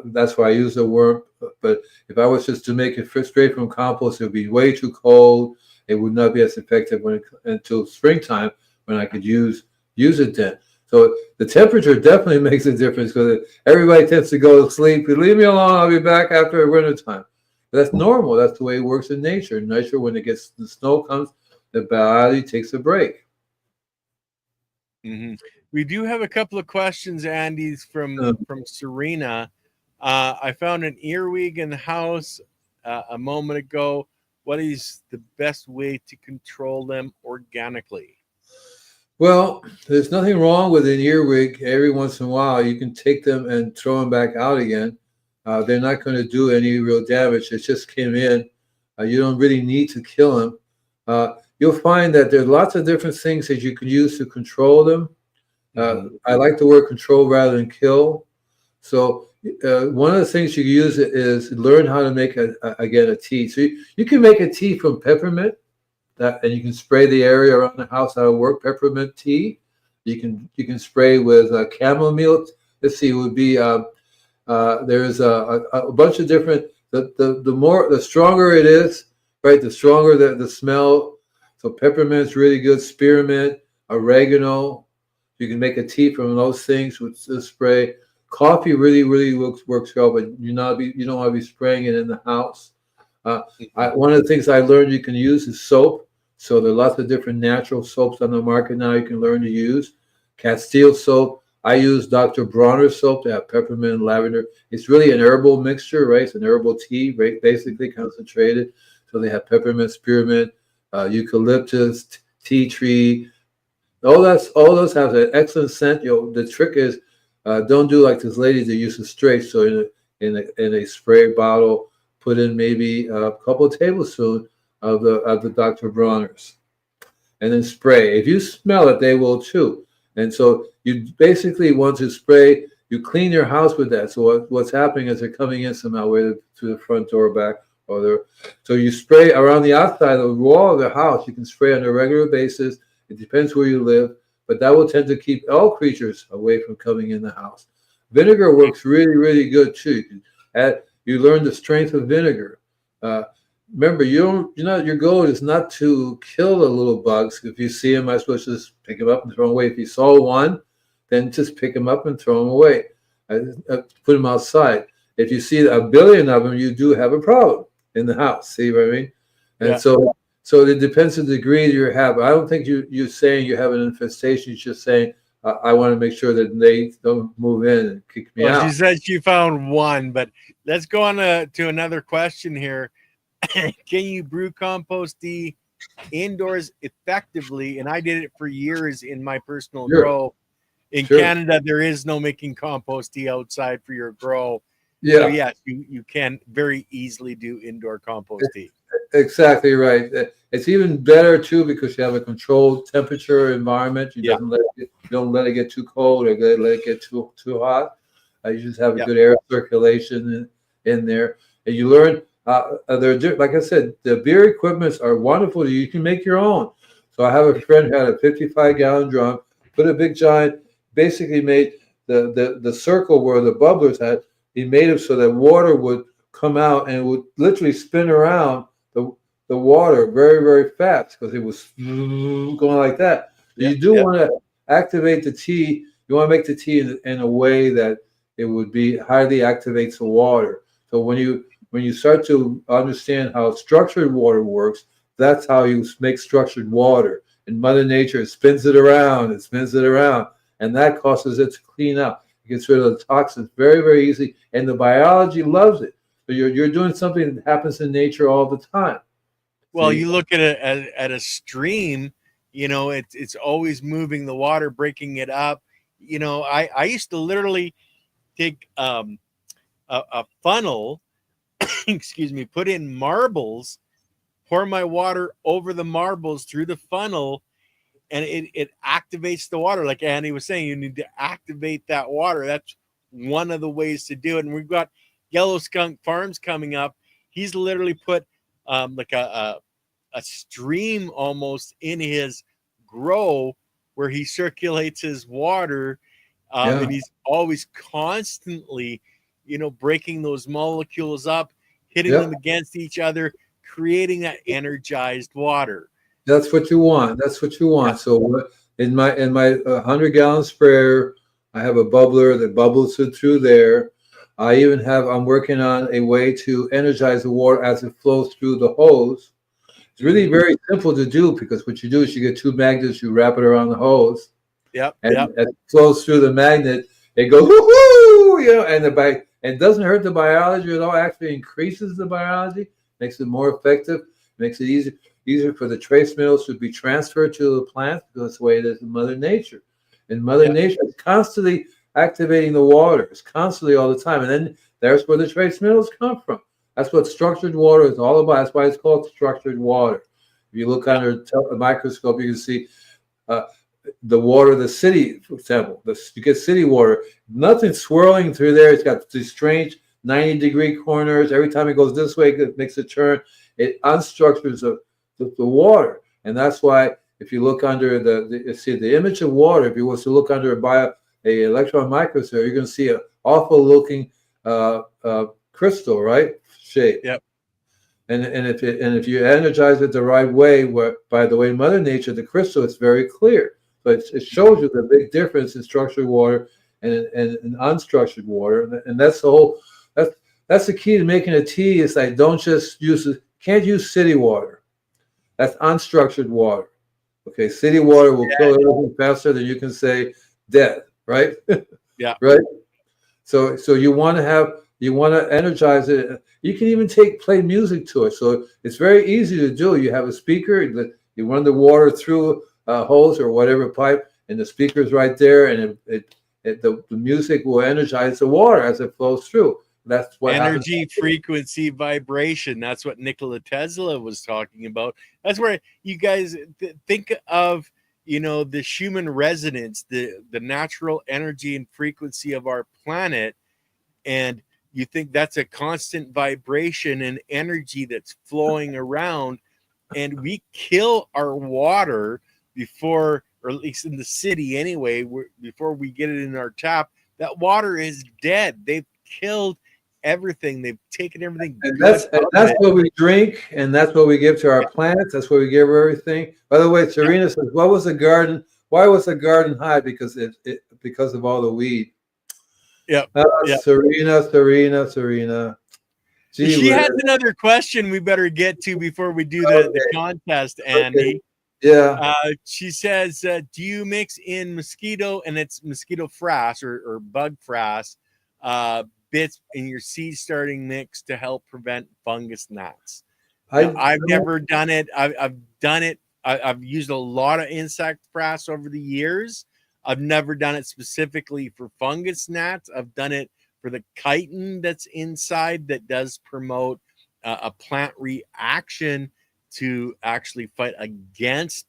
That's why I use the worm. But if I was just to make it straight from compost, it would be way too cold. It would not be as effective until springtime, when I could use it then. So the temperature definitely makes a difference, because everybody tends to go to sleep. Leave me alone. I'll be back after winter time. But that's normal. That's the way it works in nature. In nature, when the snow comes, the body takes a break. Mm-hmm. We do have a couple of questions, Andy, from Serena. I found an earwig in the house a moment ago. What is the best way to control them organically? Well, there's nothing wrong with an earwig. Every once in a while, you can take them and throw them back out again. They're not going to do any real damage. It just came in. You don't really need to kill them. You'll find that there's lots of different things that you can use to control them. I like the word control rather than kill. So one of the things you can use is learn how to make a tea. So you can make a tea from peppermint, and you can spray the area around the house. That'll work. Peppermint tea. You can spray with chamomile. Let's see, it would be there's a bunch of different. The stronger it is, right? The stronger the smell. So peppermint's really good. Spearmint, oregano. You can make a tea from those things with the spray. Coffee really, really works well, but you don't want to be spraying it in the house. One of the things I learned you can use is soap. So there are lots of different natural soaps on the market now you can learn to use. Castile soap. I use Dr. Bronner's soap to have peppermint and lavender. It's really an herbal mixture, right? It's an herbal tea, right? Basically concentrated. So they have peppermint, spearmint, eucalyptus, tea tree, all those have an excellent scent. The trick is, don't do like this lady that uses straight. So in a spray bottle, put in maybe a couple of tablespoons of the Dr. Bronner's, and then spray. If you smell it, they will too. And so you basically want to spray. You clean your house with that. So what's happening is they're coming in somehow, whether through the front door, back, or so you spray around the outside of the wall of the house. You can spray on a regular basis. It depends where you live, but that will tend to keep all creatures away from coming in the house. Vinegar works really, really good too. You learn the strength of vinegar. Remember, your goal is not to kill the little bugs. If you see them, I suppose just pick them up and throw them away. If you saw one, then just pick them up and throw them away. Put them outside. If you see a billion of them, you do have a problem in the house. See what I mean? And so it depends on the degree you have. I don't think you're saying you have an infestation. You're just saying, I want to make sure that they don't move in and kick me out. She said she found one, but let's go on to another question here. Can you brew compost tea indoors effectively? And I did it for years in my personal grow. In Canada, there is no making compost tea outside for your grow. Yeah. So yes, you can very easily do indoor compost tea. Exactly right. It's even better too because you have a controlled temperature environment. You don't let it get too cold or let it get too hot. You just have a good air circulation in there, and you learn. Like I said, the beer equipments are wonderful. You can make your own. So I have a friend who had a 55-gallon drum, put a big giant, basically made the circle where the bubblers had. He made it so that water would come out and would literally spin around the water very, very fast because it was going like that. You do want to activate the tea. You want to make the tea in a way that it would be highly activates the water. So when you start to understand how structured water works, that's how you make structured water. And Mother Nature spins it around, and that causes it to clean up. It gets rid of the toxins very, very easy, and the biology loves it. So you're doing something that happens in nature all the time. Well, you look at a stream, it's always moving the water, breaking it up. I used to literally take a funnel, excuse me, put in marbles, pour my water over the marbles through the funnel, and it activates the water. Like Andy was saying, you need to activate that water. That's one of the ways to do it. And we've got Yellow Skunk Farms coming up. He's literally put like a stream almost in his grow where he circulates his water, and he's always constantly, breaking those molecules up, hitting them against each other, creating that energized water. That's what you want. Yeah. So in my 100-gallon sprayer, I have a bubbler that bubbles it through there. I'm working on a way to energize the water as it flows through the hose. It's really very simple to do because what you do is you get two magnets, you wrap it around the hose. As it flows through the magnet, it goes whoo-hoo, and it doesn't hurt the biology at all. It actually increases the biology, makes it more effective, makes it easier for the trace minerals to be transferred to the plant because that's the way it is in Mother Nature. And Mother Nature is constantly activating the water. It's constantly all the time. And then there's where the trace minerals come from. That's what structured water is all about. That's why it's called structured water. If you look under a microscope, you can see the water of the city, for example. You get city water. Nothing swirling through there. It's got these strange 90-degree corners. Every time it goes this way, it makes a turn. It unstructures the water. And that's why if you look under the image of water, if you was to look under a electron microscope, you're going to see an awful looking crystal, right? Shape. Yep. And if you energize it the right way, by the way, Mother Nature, the crystal is very clear. So it shows you the big difference in structured water and unstructured water. And that's the whole. That's the key to making a tea. Is like don't just can't use city water. That's unstructured water. Okay, city water will kill everything faster than you can say dead. Right? Yeah. Right. So you want to energize it. You can even play music to it. So it's very easy to do. You have a speaker. You run the water through hose or whatever pipe, and the speaker's right there, and the music will energize the water as it flows through. That's what happens. Energy, frequency, vibration. That's what Nikola Tesla was talking about. That's where you guys think of, the Schumann resonance, the natural energy and frequency of our planet, and you think that's a constant vibration and energy that's flowing around, and we kill our water before, or at least in the city anyway, before we get it in our tap. That water is dead. They've killed everything. They've taken everything. And that's what we drink, and that's what we give to our plants. That's what we give everything. By the way, Serena says, "What was the garden? Why was the garden high? Because because of all the weed." Yeah. Serena. She has another question we better get to before we do the contest, Andy. Okay. Yeah. She says, do you mix in mosquito, and it's mosquito frass or bug frass, bits in your seed starting mix to help prevent fungus gnats? I've never done it. I've done it. I've used a lot of insect frass over the years. I've never done it specifically for fungus gnats. I've done it for the chitin that's inside that does promote a plant reaction to actually fight against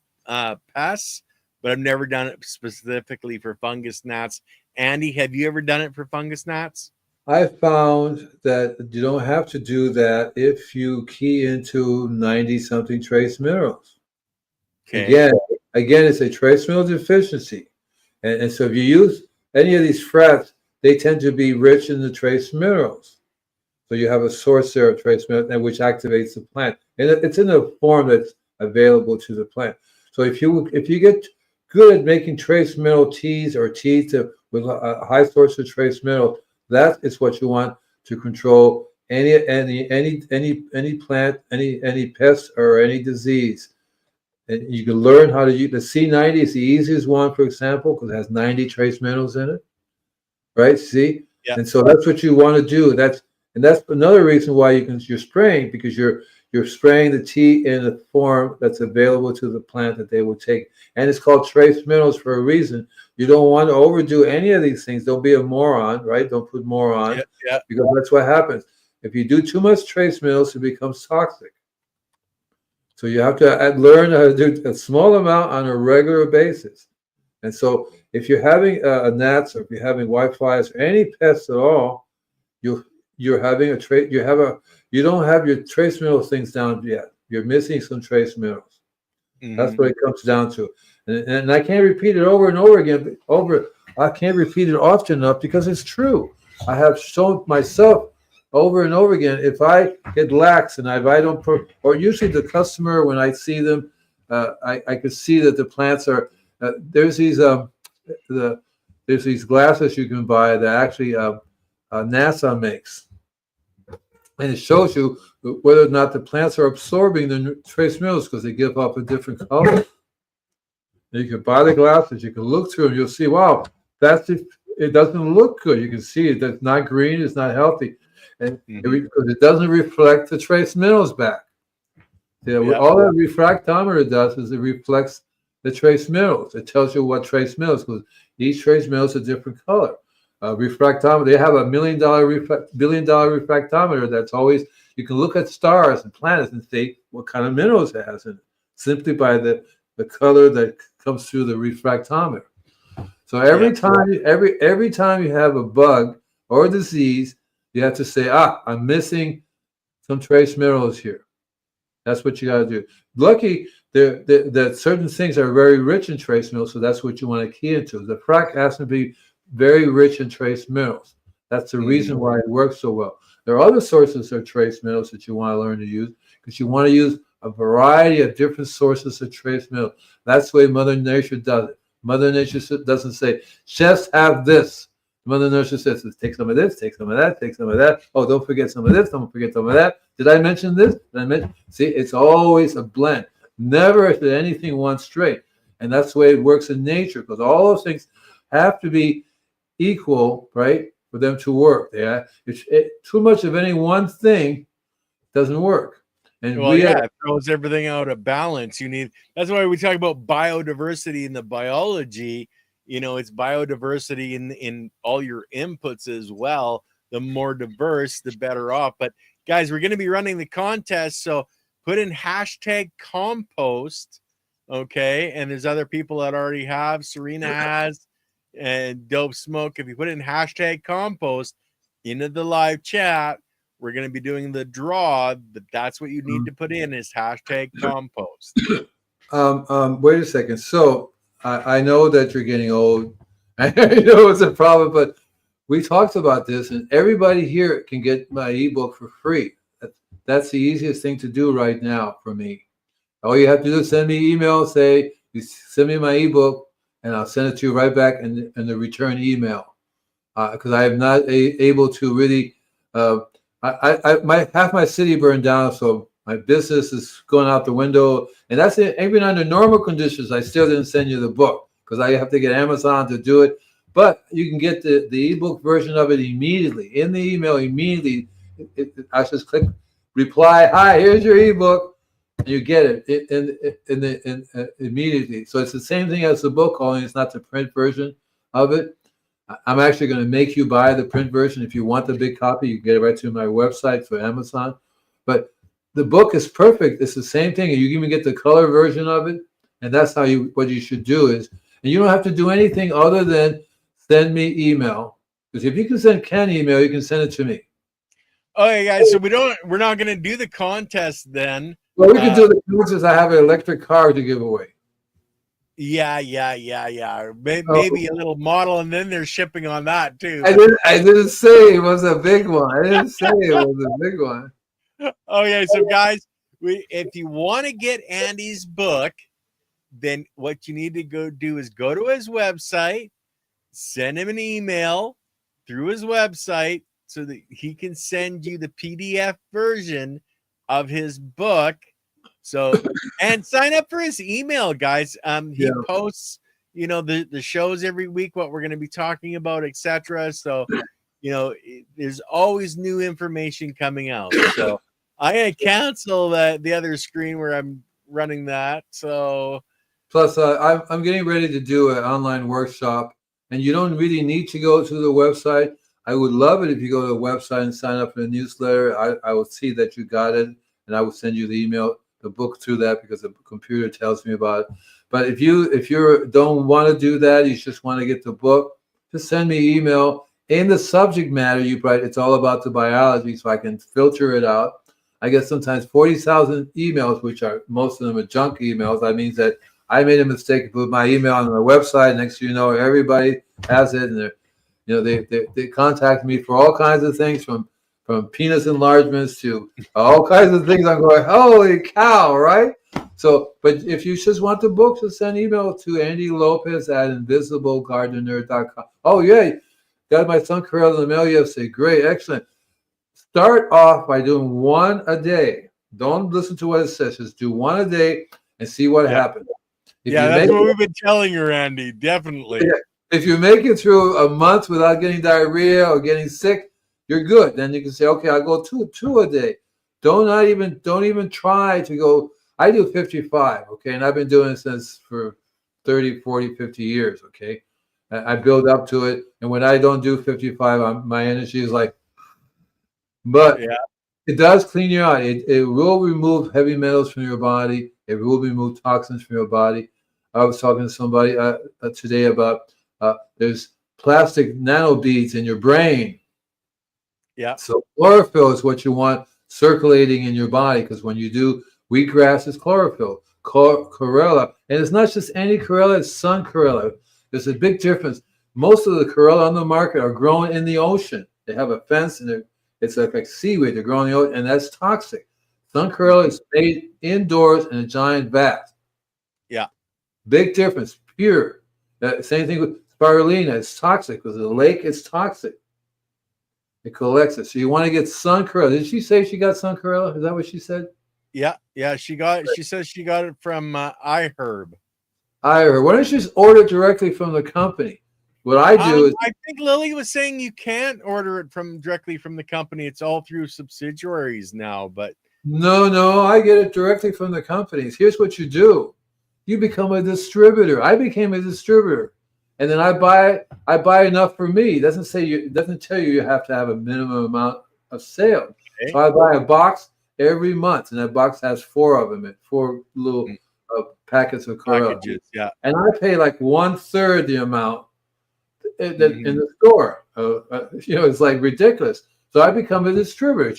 pests, but I've never done it specifically for fungus gnats. Andy, have you ever done it for fungus gnats? I found that you don't have to do that if you key into 90-something trace minerals. Okay. Again, it's a trace mineral deficiency. And so if you use any of these frets, they tend to be rich in the trace minerals. So you have a source there of trace minerals, which activates the plant. And it's in a form that's available to the plant. So if you get good at making trace mineral teas or teas with a high source of trace mineral, that is what you want to control any plant, any pest or any disease. And you can learn how to use the C90 is the easiest one, for example, because it has 90 trace minerals in it. Right? See? Yeah. And so that's what you want to do. That's another reason why you're spraying, because you're spraying the tea in a form that's available to the plant that they will take. And it's called trace minerals for a reason. You don't want to overdo any of these things. Don't be a moron, right? Don't put more on, because that's what happens. If you do too much trace minerals, it becomes toxic. So you have to learn how to do a small amount on a regular basis. And so if you're having gnats, or if you're having whiteflies or any pests at all, you're having you don't have your trace mineral things down yet. You're missing some trace minerals. Mm-hmm. That's what it comes down to. And I can't repeat it over and over again. I can't repeat it often enough because it's true. I have shown myself over and over again. If I get lax and if I don't, or usually the customer, when I see them, I could see that the plants are. There's these glasses you can buy that actually NASA makes, and it shows you whether or not the plants are absorbing the trace minerals because they give off a different color. And you can buy the glasses, you can look through them, you'll see, wow, it doesn't look good. You can see it. That's not green. It's not healthy, and because it doesn't reflect the trace minerals back. All that refractometer does is it reflects the trace minerals. It tells you what trace minerals, because each trace mineral is a different color. Refractometer, they have $1 billion refractometer that's always, you can look at stars and planets and see what kind of minerals it has in it, simply by the color that comes through the refractometer. So every time you have a bug or a disease, you have to say, I'm missing some trace minerals here. That's what you got to do. Lucky that certain things are very rich in trace minerals, so that's what you want to key into. The frac has to be very rich in trace minerals. That's the reason why it works so well. There are other sources of trace minerals that you want to learn to use, because you want to use a variety of different sources of trace minerals. That's the way Mother Nature does it. Mother Nature doesn't say, just have this. Mother Nature says, take some of this, take some of that, take some of that. Oh, don't forget some of this, don't forget some of that. Did I mention this? See, it's always a blend. Never is anything one straight. And that's the way it works in nature, because all those things have to be equal, right, for them to work. Yeah, too much of any one thing doesn't work. And Well, yeah, it throws everything out of balance. That's why we talk about biodiversity in the biology. It's biodiversity in all your inputs as well. The more diverse, the better off. But guys, we're going to be running the contest, so put in hashtag compost. Okay, and there's other people that already have. Serena has, and Dope Smoke. If you put in hashtag compost into the live chat, we're going to be doing the draw, but that's what you need to put in is hashtag compost. Wait a second. So I know that you're getting old. I know it's a problem, but we talked about this, and everybody here can get my ebook for free. That's the easiest thing to do right now for me. All you have to do is send me email, say you send me my ebook, and I'll send it to you right back in the return email. Because I am not able to really. Half my city burned down, so my business is going out the window, and that's it. Even under normal conditions, I still didn't send you the book because I have to get Amazon to do it. But you can get the ebook version of it immediately in the email. Immediately, I just click reply. Hi, here's your ebook, and you get it immediately. So it's the same thing as the book, only it's not the print version of it. I'm actually going to make you buy the print version. If you want the big copy, you can get it right to my website for Amazon. But the book is perfect. It's the same thing. You even get the color version of it. And that's what you should do is, and you don't have to do anything other than send me email. Because if you can send Ken email, you can send it to me. Okay, guys. So we're not going to do the contest then. Well, we can do the contest. I have an electric car to give away. Yeah. Maybe a little model, and then there's shipping on that too. I didn't say it was a big one. I didn't say it was a big one. Okay, so guys, if you want to get Andy's book, then what you need to go do is go to his website, send him an email through his website so that he can send you the PDF version of his book. So, and sign up for his email, guys. He posts, the shows every week, what we're going to be talking about, etc. So, there's always new information coming out. So, I'm going to cancel the other screen where I'm running that. So, plus, I'm getting ready to do an online workshop, and you don't really need to go to the website. I would love it if you go to the website and sign up for the newsletter. I will see that you got it, and I will send you the email. The book through that because the computer tells me about it. But if you don't want to do that, you just want to get the book, just send me email. In the subject matter, you write it's all about the biology, so I can filter it out. I get sometimes 40,000 emails, which are most of them are junk emails. That means that I made a mistake and put my email on the website. Next thing you know, everybody has it, and they contact me for all kinds of things from penis enlargements to all kinds of things. I'm going, holy cow, right? So, but if you just want the book, just send email to Andy Lopez at invisiblegardener.com. Oh, yeah, got my son Carell in the mail yesterday. Great, excellent. Start off by doing one a day. Don't listen to what it says. Just do one a day and see what happens. That's what we've been telling you, Andy. Definitely. If you make it through a month without getting diarrhea or getting sick, you're good. Then you can say, okay, I'll go two a day. Don't even try to go. I do 55, okay, and I've been doing it since for 30, 40, 50 years, okay. I build up to it, and when I don't do 55, my energy is like. But it does clean you out. It will remove heavy metals from your body. It will remove toxins from your body. I was talking to somebody today about there's plastic nano beads in your brain. Yeah. So chlorophyll is what you want circulating in your body because when you do wheatgrass, it's chlorophyll, chlorella, and it's not just any chlorella; it's sun chlorella. There's a big difference. Most of the chlorella on the market are grown in the ocean. They have a fence, and it's like seaweed. They're grown in the ocean, and that's toxic. Sun chlorella is made indoors in a giant vat. Yeah, big difference. Pure. Same thing with spirulina. It's toxic because the lake is toxic. It collects it. So you want to get sun chlorella. Did she say she got sun chlorella? Is that what she said? Yeah. She says she got it from iHerb. iHerb. Why don't you just order it directly from the company? What I do is I think Lily was saying you can't order it directly from the company. It's all through subsidiaries now. But No, I get it directly from the companies. Here's what you do. You become a distributor. I became a distributor. And then I buy enough for me. It doesn't tell you have to have a minimum amount of sales. So Okay. I buy a box every month, and that box has four of them, and four little Mm, packets of Corella. packages. Yeah. And I pay like one third the amount in Hmm. the store. It's like ridiculous. So I become a distributor.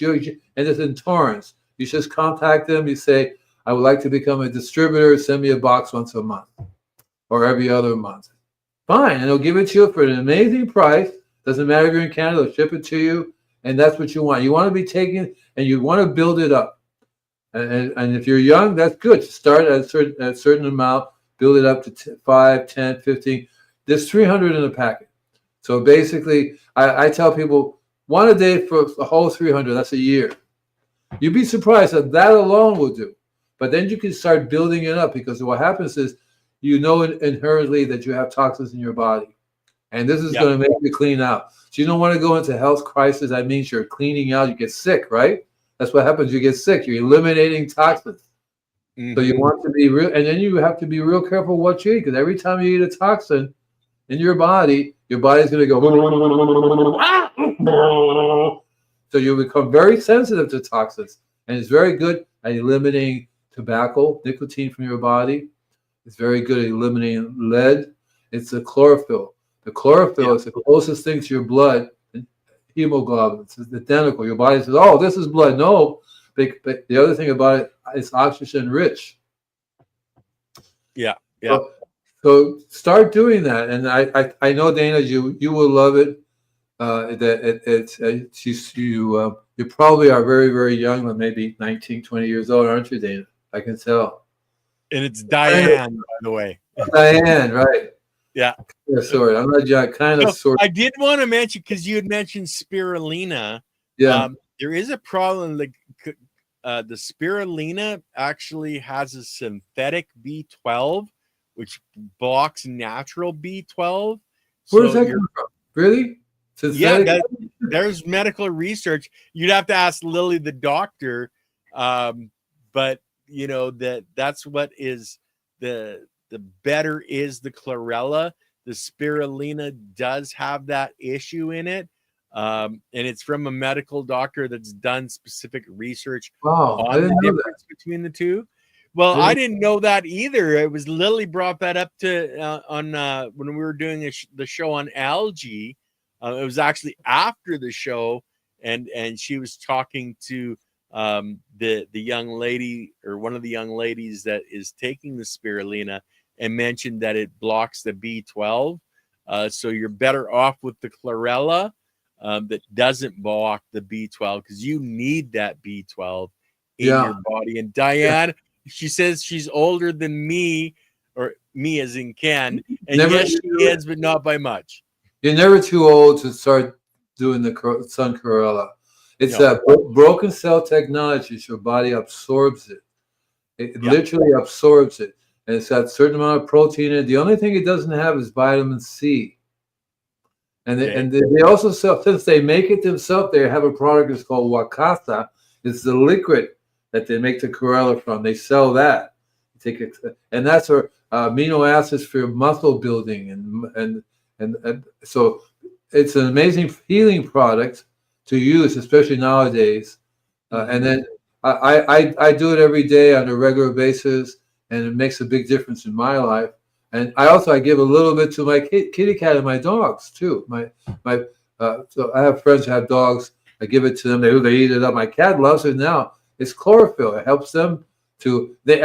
And it's in Torrance. You just contact them. You say, I would like to become a distributor. Send me a box once a month or every other month. Fine. And they'll give it to you for an amazing price. Doesn't matter if you're in Canada, they'll ship it to you. And that's what you want. You want to be taken and you want to build it up. And if you're young, that's good. Start at a certain amount, build it up to 5, 10, 15. There's 300 in a packet. So basically, I tell people one a day for the whole 300. That's a year. You'd be surprised that alone will do. But then you can start building it up because what happens is you know inherently that you have toxins in your body. And this is Yeah. going to make you clean out. So you don't want to go into health crisis. That means you're cleaning out. You get sick, right? That's what happens. You get sick. You're eliminating toxins. So you Hmm. want to be real, and then you have to be real careful what you eat because every time you eat a toxin in your body's going to go. So you become very sensitive to toxins, and it's very good at eliminating tobacco, nicotine from your body. It's very good at eliminating lead. It's the chlorophyll. The chlorophyll Yeah. is the closest thing to your blood. Hemoglobin. It's identical. Your body says, "Oh, this is blood." No, but the other thing about it is oxygen rich. Yeah. Yeah. So, so start doing that, and I know Dana, you will love it. That you probably are very very young, but maybe 19, 20 years old, aren't you, Dana? I can tell. And it's Kind Diane, by the way. of Diane, right? Yeah. Yeah, sorry, I'm not John. Kind of So sort. I did want to mention because you had mentioned spirulina. Yeah. There is a problem. The spirulina actually has a synthetic B12, which blocks natural B12. Where's So that you're coming from? Really? yeah, Synthetic? there's medical research. You'd have to ask Lily, the doctor, but you know that's what is the better is the chlorella. The spirulina does have that issue in it, and it's from a medical doctor that's done specific research Wow, I on the didn't know that. difference between the two. Well, I Really? didn't know that either. It was Lily brought that up to on when we were doing the show on algae. It was actually after the show, and she was talking to the young lady or one of the young ladies that is taking the spirulina, and mentioned that it blocks the B12. So you're better off with the chlorella that doesn't block the B12 because you need that B12 in Yeah, your body. And yeah. Diane, she says she's older than me, or me as in Ken, and Never, yes, she is, but not by much. you're never too old to start doing the sun chlorella. It's No. that broken cell technology. So your body absorbs it. It Yeah. literally absorbs it, and it's got a certain amount of protein in it. The only thing it doesn't have is vitamin C. Okay. They also sell, since they make it themselves, they have a product that's called Wakasa. It's the liquid that they make the chlorella from. They sell that. Take it, and that's for amino acids for muscle building, and so it's an amazing healing product to use, especially nowadays. And then I do it every day on a regular basis, and it makes a big difference in my life. And I give a little bit to my kitty cat and my dogs too. So I have friends who have dogs. I give it to them. They eat it up. My cat loves it now. It's chlorophyll. It helps them to. They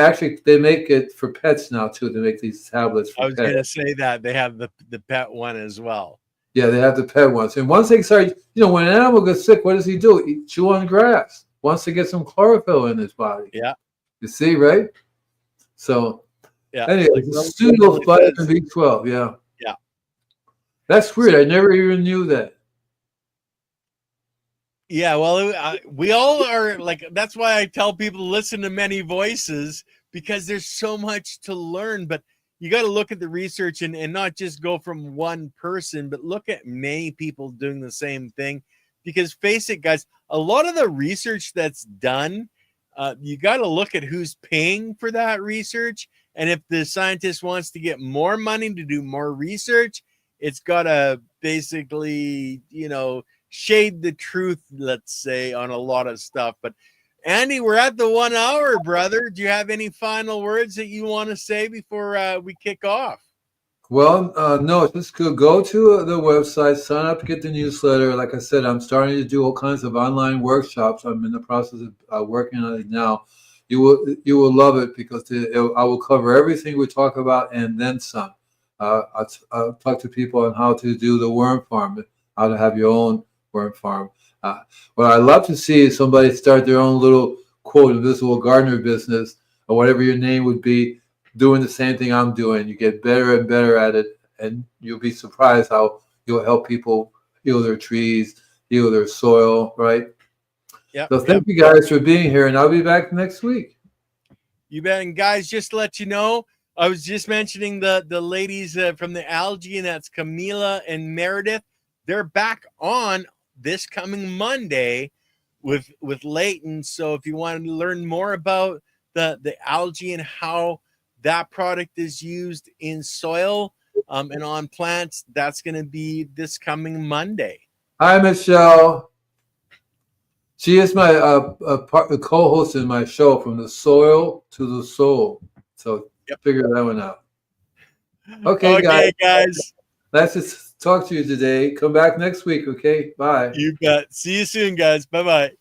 make it for pets now too. They make these tablets I for was pets. gonna say that they have the pet one as well. Yeah, they have the pet ones. And once they start, when an animal gets sick, what does he do? He chew on grass. Wants to get some chlorophyll in his body. Yeah. You see, right? So Yeah. anyway, Like pseudo vitamin B12. Yeah, yeah. that's weird. I never even knew that. Yeah, well, we all are like, that's why I tell people to listen to many voices because there's so much to learn. But you got to look at the research and not just go from one person, but look at many people doing the same thing. Because face it, guys, a lot of the research that's done you got to look at who's paying for that research. And if the scientist wants to get more money to do more research, it's got to basically, shade the truth, let's say, on a lot of stuff. But Andy, we're at the 1 hour, brother. Do you have any final words that you want to say before we kick off? Well, no, just go to the website, sign up to get the newsletter. Like I said, I'm starting to do all kinds of online workshops. I'm in the process of working on it now. You will love it because I will cover everything we talk about and then some. I'll talk to people on how to do the worm farm, how to have your own worm farm. What I love to see is somebody start their own little quote invisible gardener business or whatever your name would be, doing the same thing I'm doing. You get better and better at it, and you'll be surprised how you'll help people heal their trees, heal their soil, right? Yeah. So thank you guys for being here, and I'll be back next week. You bet. And guys, just to let you know, I was just mentioning the ladies from the algae, and that's Camila and Meredith. They're back on this coming Monday with Leighton. So if you want to learn more about the algae and how that product is used in soil and on plants, that's going to be this coming Monday. Hi, Michelle. She is my co-host in my show, From the Soil to the Soul. So Figure that one out. Okay, guys. Nice to talk to you today. Come back next week, okay? Bye. You bet. See you soon, guys. Bye-bye.